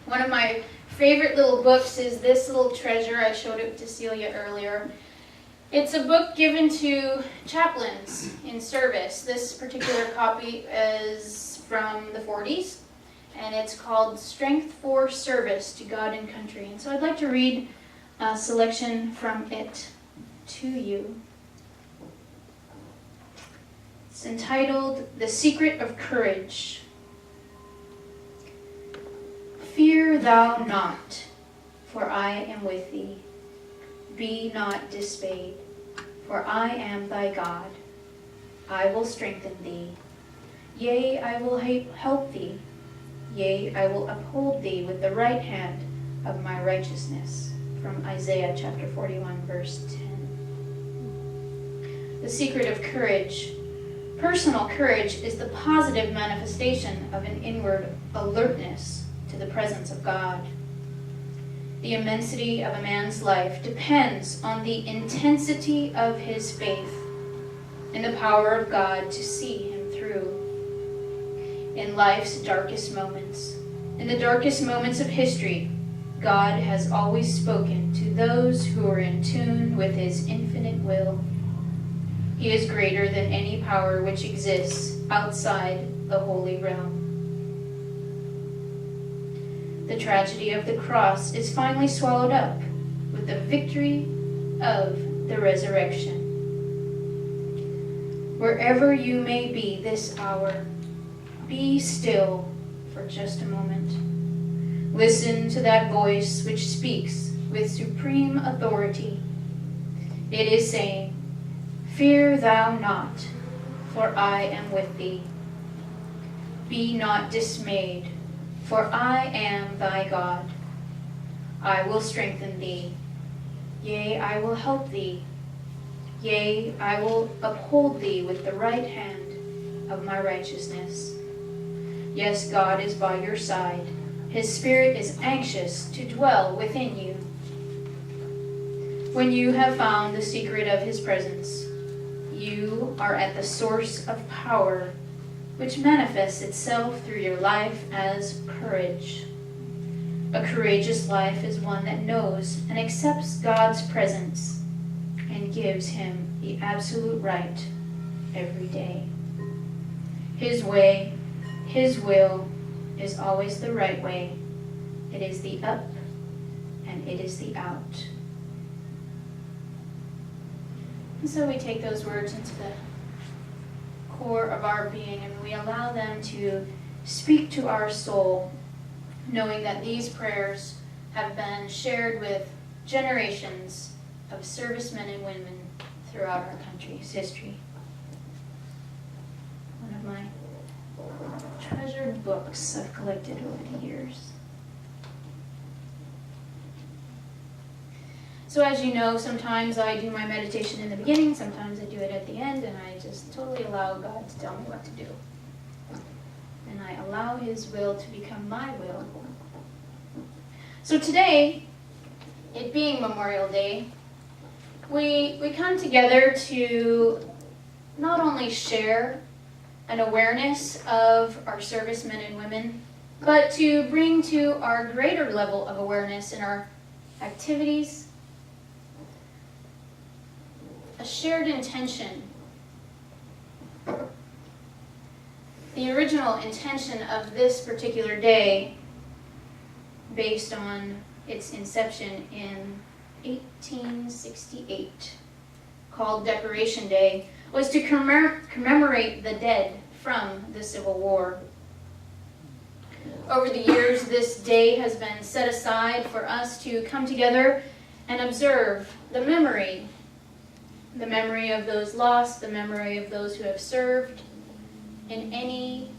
One of my favorite little books is this little treasure. I showed it to Celia earlier. It's a book given to chaplains in service. This particular copy is from the 40s, and it's called Strength for Service to God and Country. And so I'd like to read a selection from it to you. It's entitled The Secret of Courage. Fear thou not, for I am with thee. Be not dismayed, for I am thy God. I will strengthen thee. Yea, I will help thee. Yea, I will uphold thee with the right hand of my righteousness. From Isaiah chapter 41, verse 10. The secret of courage. Personal courage is the positive manifestation of an inward alertness to the presence of God. The immensity of a man's life depends on the intensity of his faith in the power of God to see him through. In life's darkest moments, in the darkest moments of history, God has always spoken to those who are in tune with his infinite will. He is greater than any power which exists outside the holy realm. The tragedy of the cross is finally swallowed up with the victory of the resurrection. Wherever you may be this hour, be still for just a moment. Listen to that voice which speaks with supreme authority. It is saying, "Fear thou not, for I am with thee. Be not dismayed, for I am thy God. I will strengthen thee. Yea, I will help thee. Yea, I will uphold thee with the right hand of my righteousness." Yes, God is by your side. His Spirit is anxious to dwell within you. When you have found the secret of his presence, you are at the source of power, which manifests itself through your life as courage. A courageous life is one that knows and accepts God's presence and gives him the absolute right every day. His way, his will, is always the right way. It is the up and it is the out. And so we take those words into the core of our being and we allow them to speak to our soul, knowing that these prayers have been shared with generations of servicemen and women throughout our country's history. One of my treasured books I've collected over the years. So as you know, sometimes I do my meditation in the beginning, sometimes I do it at the end, and I just totally allow God to tell me what to do. And I allow his will to become my will. So today, it being Memorial Day, we come together to not only share an awareness of our servicemen and women, but to bring to our greater level of awareness in our activities a shared intention. The original intention of this particular day, based on its inception in 1868, called Decoration Day, was to commemorate the dead from the Civil War. Over the years, this day has been set aside for us to come together and observe the memory of those lost, the memory of those who have served in any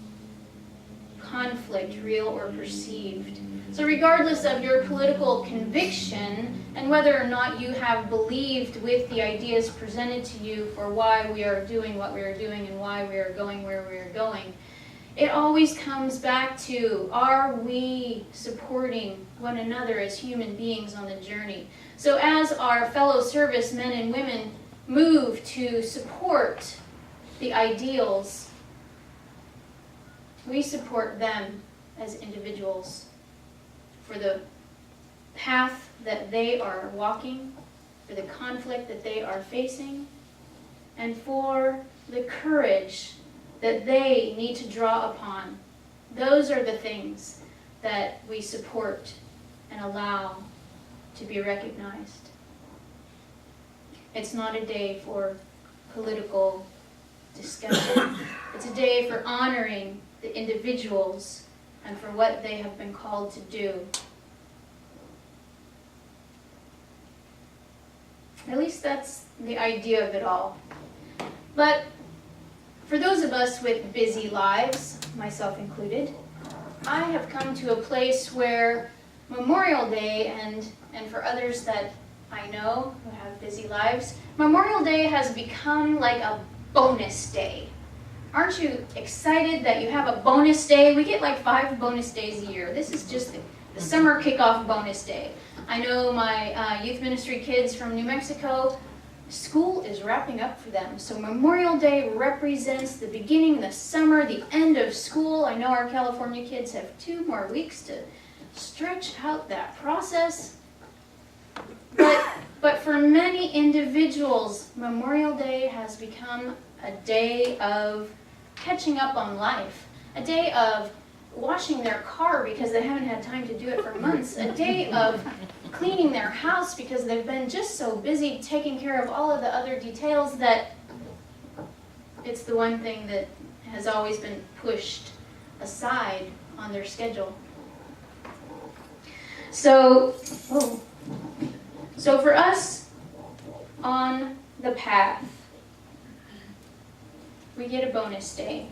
conflict, real or perceived. So regardless of your political conviction and whether or not you have believed with the ideas presented to you for why we are doing what we are doing and why we are going where we are going, it always comes back to, are we supporting one another as human beings on the journey? So as our fellow servicemen and women move to support the ideals, we support them as individuals for the path that they are walking, for the conflict that they are facing, and for the courage that they need to draw upon. Those are the things that we support and allow to be recognized. It's not a day for political discussion. It's a day for honoring the individuals and for what they have been called to do. At least that's the idea of it all. But for those of us with busy lives, myself included, I have come to a place where Memorial Day, and for others that I know who have busy lives, Memorial Day has become like a bonus day. Aren't you excited that you have a bonus day? We get like 5 bonus days a year. This is just the summer kickoff bonus day. I know my youth ministry kids from New Mexico, school is wrapping up for them. So Memorial Day represents the beginning of the summer, the end of school. I know our California kids have 2 more weeks to stretch out that process. But for many individuals, Memorial Day has become a day of catching up on life, a day of washing their car because they haven't had time to do it for months, a day of cleaning their house because they've been just so busy taking care of all of the other details that it's the one thing that has always been pushed aside on their schedule. So for us on the path, we get a bonus day.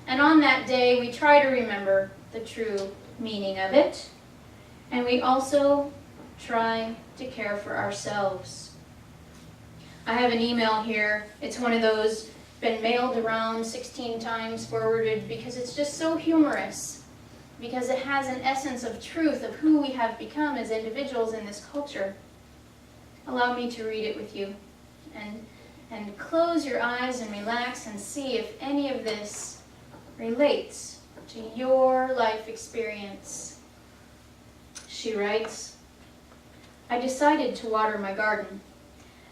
And on that day, we try to remember the true meaning of it. And we also try to care for ourselves. I have an email here. It's one of those been mailed around 16 times, forwarded, because it's just so humorous. Because it has an essence of truth of who we have become as individuals in this culture. Allow me to read it with you. And close your eyes and relax and see if any of this relates to your life experience. She writes, I decided to water my garden.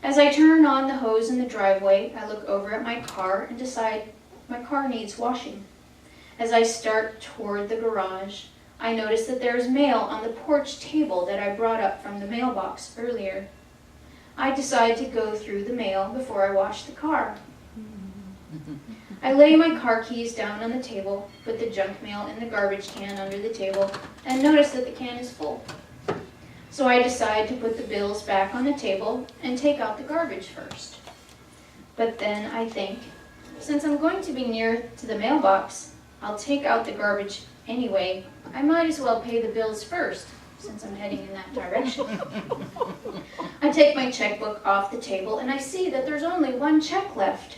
As I turn on the hose in the driveway, I look over at my car and decide my car needs washing. As I start toward the garage, I notice that there is mail on the porch table that I brought up from the mailbox earlier. I decide to go through the mail before I wash the car. I lay my car keys down on the table, put the junk mail in the garbage can under the table, and notice that the can is full. So I decide to put the bills back on the table and take out the garbage first. But then I think, since I'm going to be near to the mailbox, I'll take out the garbage anyway. I might as well pay the bills first, since I'm heading in that direction. I take my checkbook off the table and I see that there's only 1 check left.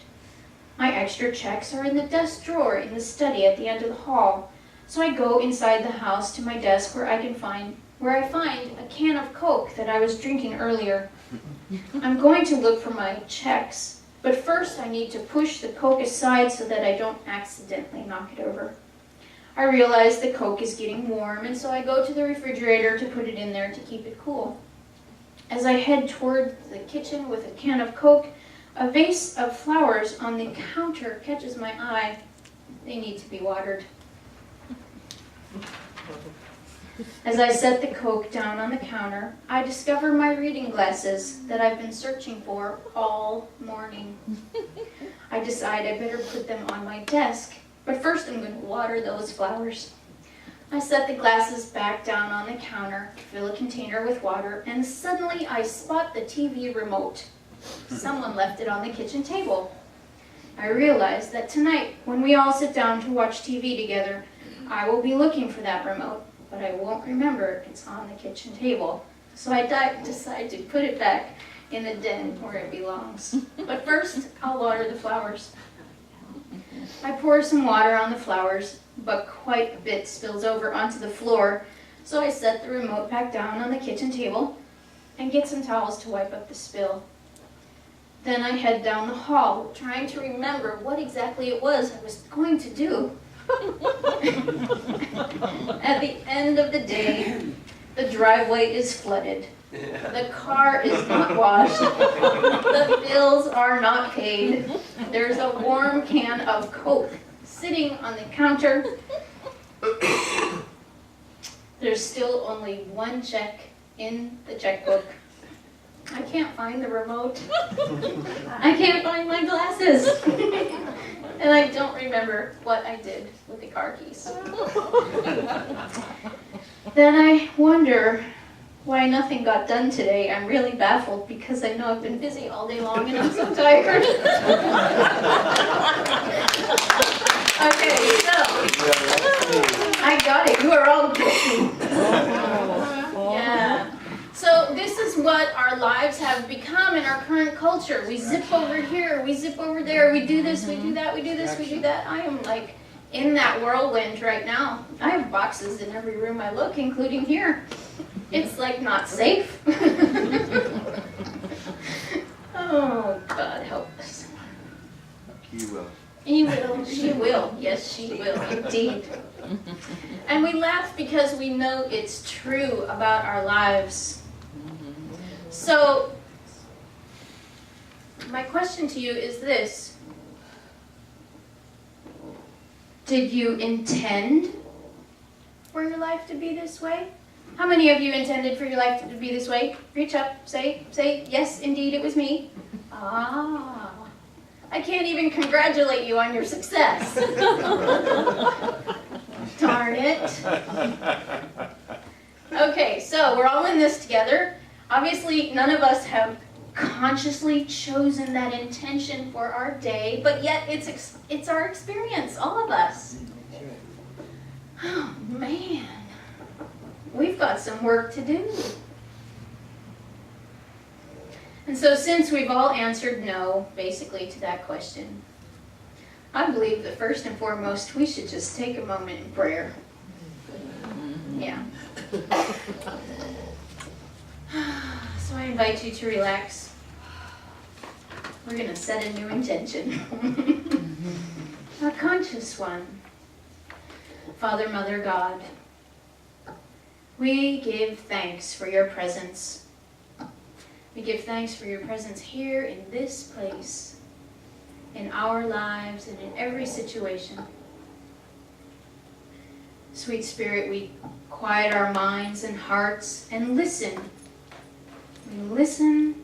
My extra checks are in the desk drawer in the study at the end of the hall. So I go inside the house to my desk where I find a can of Coke that I was drinking earlier. I'm going to look for my checks, but first I need to push the Coke aside so that I don't accidentally knock it over. I realize the Coke is getting warm, and so I go to the refrigerator to put it in there to keep it cool. As I head toward the kitchen with a can of Coke, a vase of flowers on the counter catches my eye. They need to be watered. As I set the Coke down on the counter, I discover my reading glasses that I've been searching for all morning. I decide I better put them on my desk, but first I'm going to water those flowers. I set the glasses back down on the counter, fill a container with water, and suddenly I spot the TV remote. Someone left it on the kitchen table. I realize that tonight, when we all sit down to watch TV together, I will be looking for that remote, but I won't remember it's on the kitchen table. So I decide to put it back in the den where it belongs. But first, I'll water the flowers. I pour some water on the flowers, but quite a bit spills over onto the floor, so I set the remote back down on the kitchen table and get some towels to wipe up the spill. Then I head down the hall, trying to remember what exactly it was I was going to do. At the end of the day, the driveway is flooded. The car is not washed. The bills are not paid. There's a warm can of Coke sitting on the counter. There's still only one check in the checkbook. I can't find the remote. I can't find my glasses. And I don't remember what I did with the car keys. Then I wonder why nothing got done today. I'm really baffled because I know I've been busy all day long and I'm so tired. Okay, so I got it. You are all guilty. Yeah. So this is what our lives have become in our current culture. We zip over here, we zip over there, we do this, we do that, we do this, we do that. I am like in that whirlwind right now. I have boxes in every room I look, including here. It's like not safe. Oh, God help us. He will. He will. She will. Yes, she will, indeed. And we laugh because we know it's true about our lives. So, my question to you is this. Did you intend for your life to be this way? How many of you intended for your life to be this way? Reach up, say, yes, indeed, it was me. Ah, I can't even congratulate you on your success. Darn it. Okay, so we're all in this together. Obviously, none of us have consciously chosen that intention for our day, but yet it's our experience, all of us. Oh, man. We've got some work to do. And so since we've all answered no, basically, to that question, I believe that first and foremost, we should just take a moment in prayer. Yeah. So I invite you to relax. We're going to set a new intention. A conscious one. Father, Mother, God, we give thanks for your presence. We give thanks for your presence here in this place, in our lives, and in every situation. Sweet Spirit, we quiet our minds and hearts and listen. We listen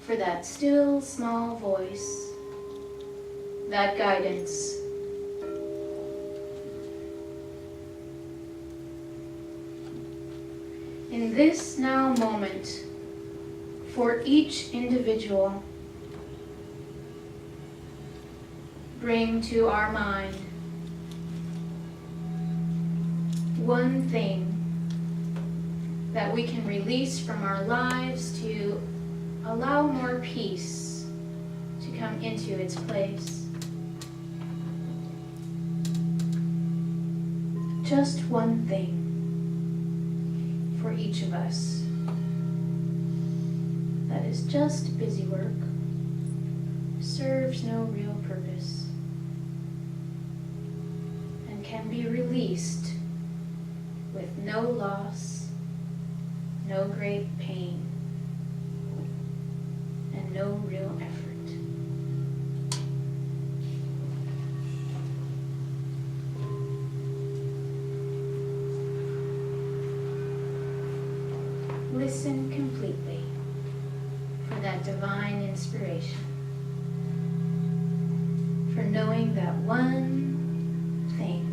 for that still, small voice, that guidance. In this now moment, for each individual, bring to our mind one thing that we can release from our lives to allow more peace to come into its place. Just one thing for each of us that is just busy work, serves no real purpose, and can be released with no loss, no great pain, and no real effort. Listen completely for that divine inspiration, for knowing that one thing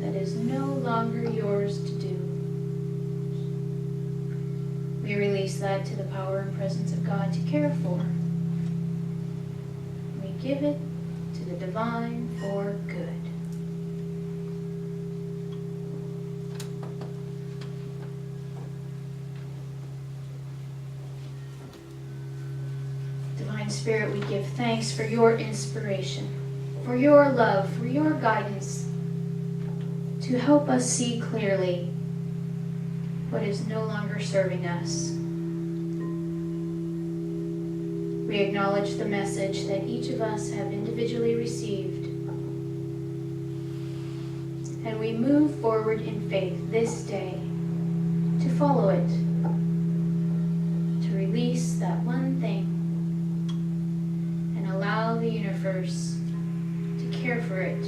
that is no longer yours to do. We release that to the power and presence of God to care for. We give it to the divine for good. Divine Spirit, we give thanks for your inspiration, for your love, for your guidance, to help us see clearly what is no longer serving us. We acknowledge the message that each of us have individually received, And we move forward in faith this day to follow it, to release that one thing and allow the universe to care for it.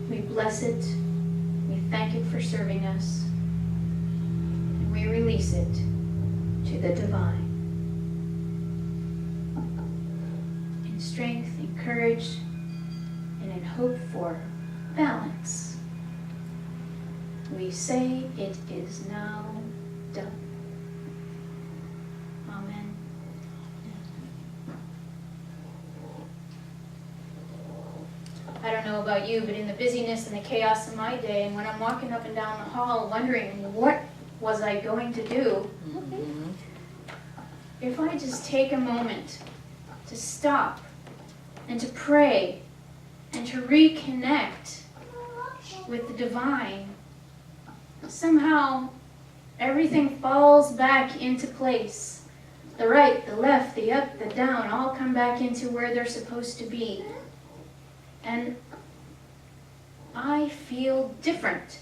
We bless it, we thank it for serving us, and we release it to the divine. In strength, in courage, and in hope for balance, we say it is now done. Amen. I don't know about you, but in the busyness and the chaos of my day, and when I'm walking up and down the hall wondering what was I going to do, if I just take a moment to stop and to pray and to reconnect with the divine, somehow everything falls back into place. The right, the left, the up, the down, all come back into where they're supposed to be. And I feel different.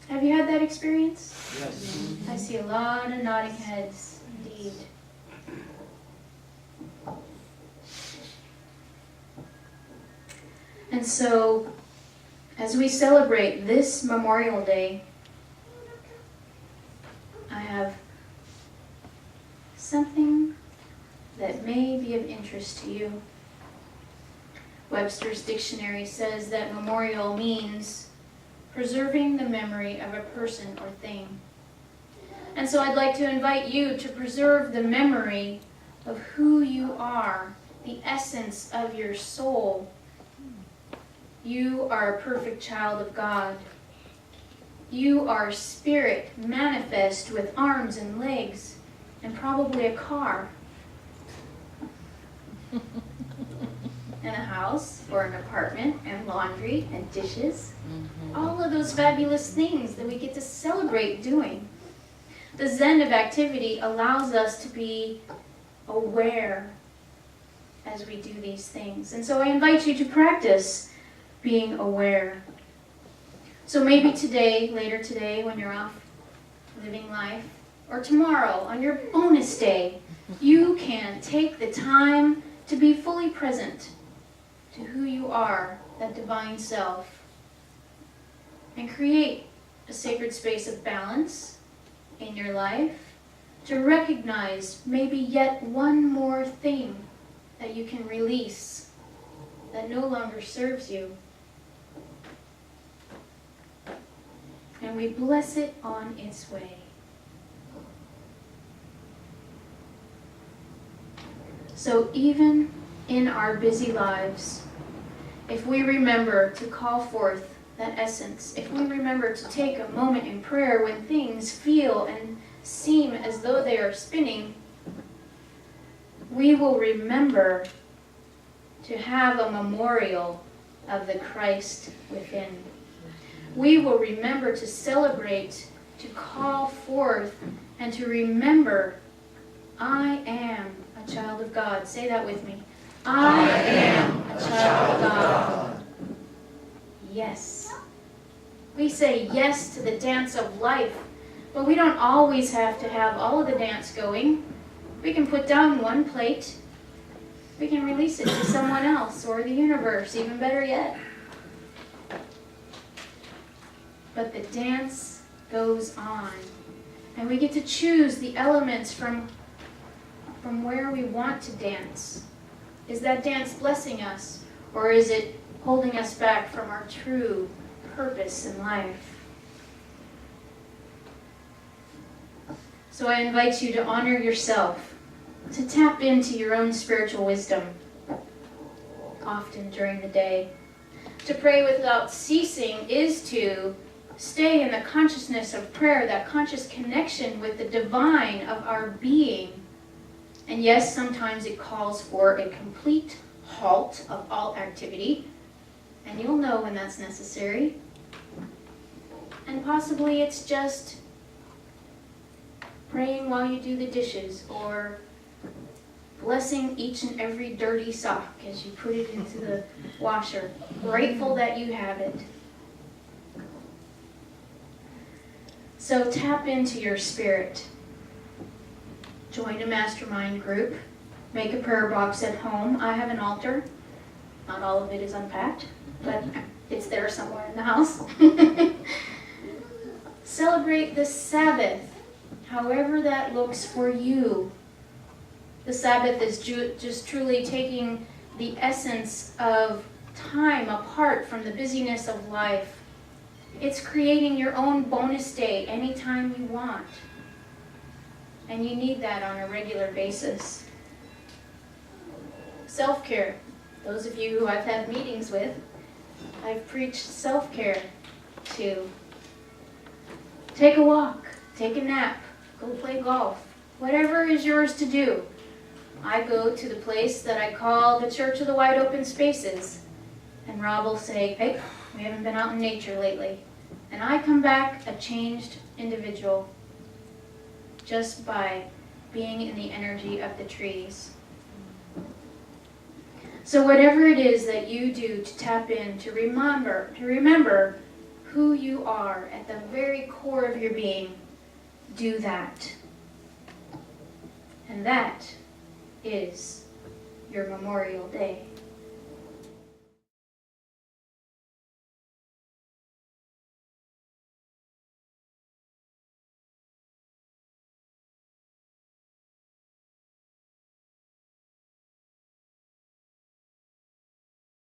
Have you had that experience? Yes. I see a lot of nodding heads, indeed. And so, as we celebrate this Memorial Day, I have something that may be of interest to you. Webster's dictionary says that memorial means preserving the memory of a person or thing. And so I'd like to invite you to preserve the memory of who you are, the essence of your soul. You are a perfect child of God. You are spirit manifest with arms and legs and probably a car. And a house or an apartment and laundry and dishes. All of those fabulous things that we get to celebrate doing. The Zen of activity allows us to be aware as we do these things. And so I invite you to practice being aware. So maybe today, later today, when you're off living life, or tomorrow on your bonus day, you can take the time to be fully present to who you are, that divine self, and create a sacred space of balance in your life to recognize maybe yet one more thing that you can release that no longer serves you. And we bless it on its way. So even in our busy lives, if we remember to call forth that essence, if we remember to take a moment in prayer when things feel and seem as though they are spinning, we will remember to have a memorial of the Christ within. We will remember to celebrate, to call forth, and to remember, I am a child of God. Say that with me. I am a child of God. Yes. We say yes to the dance of life, but we don't always have to have all of the dance going. We can put down one plate. We can release it to someone else or the universe, even better yet. But the dance goes on, and we get to choose the elements from where we want to dance. Is that dance blessing us, or is it holding us back from our true purpose in life? So I invite you to honor yourself, to tap into your own spiritual wisdom often during the day. To pray without ceasing is to stay in the consciousness of prayer, that conscious connection with the divine of our being. And yes, sometimes it calls for a complete halt of all activity, and you'll know when that's necessary. And possibly it's just praying while you do the dishes, or blessing each and every dirty sock as you put it into the washer, grateful that you have it. So tap into your spirit. Join a mastermind group. Make a prayer box at home. I have an altar. Not all of it is unpacked, but it's there somewhere in the house. Celebrate the Sabbath, however that looks for you. The Sabbath is just truly taking the essence of time apart from the busyness of life. It's creating your own bonus day anytime you want. And you need that on a regular basis. Self-care. Those of you who I've had meetings with, I've preached self-care to. Take a walk, take a nap, go play golf, whatever is yours to do. I go to the place that I call the Church of the Wide Open Spaces. And Rob will say, hey, we haven't been out in nature lately. And I come back a changed individual just by being in the energy of the trees. So whatever it is that you do to tap in, to remember who you are at the very core of your being, do that. And that is your Memorial Day.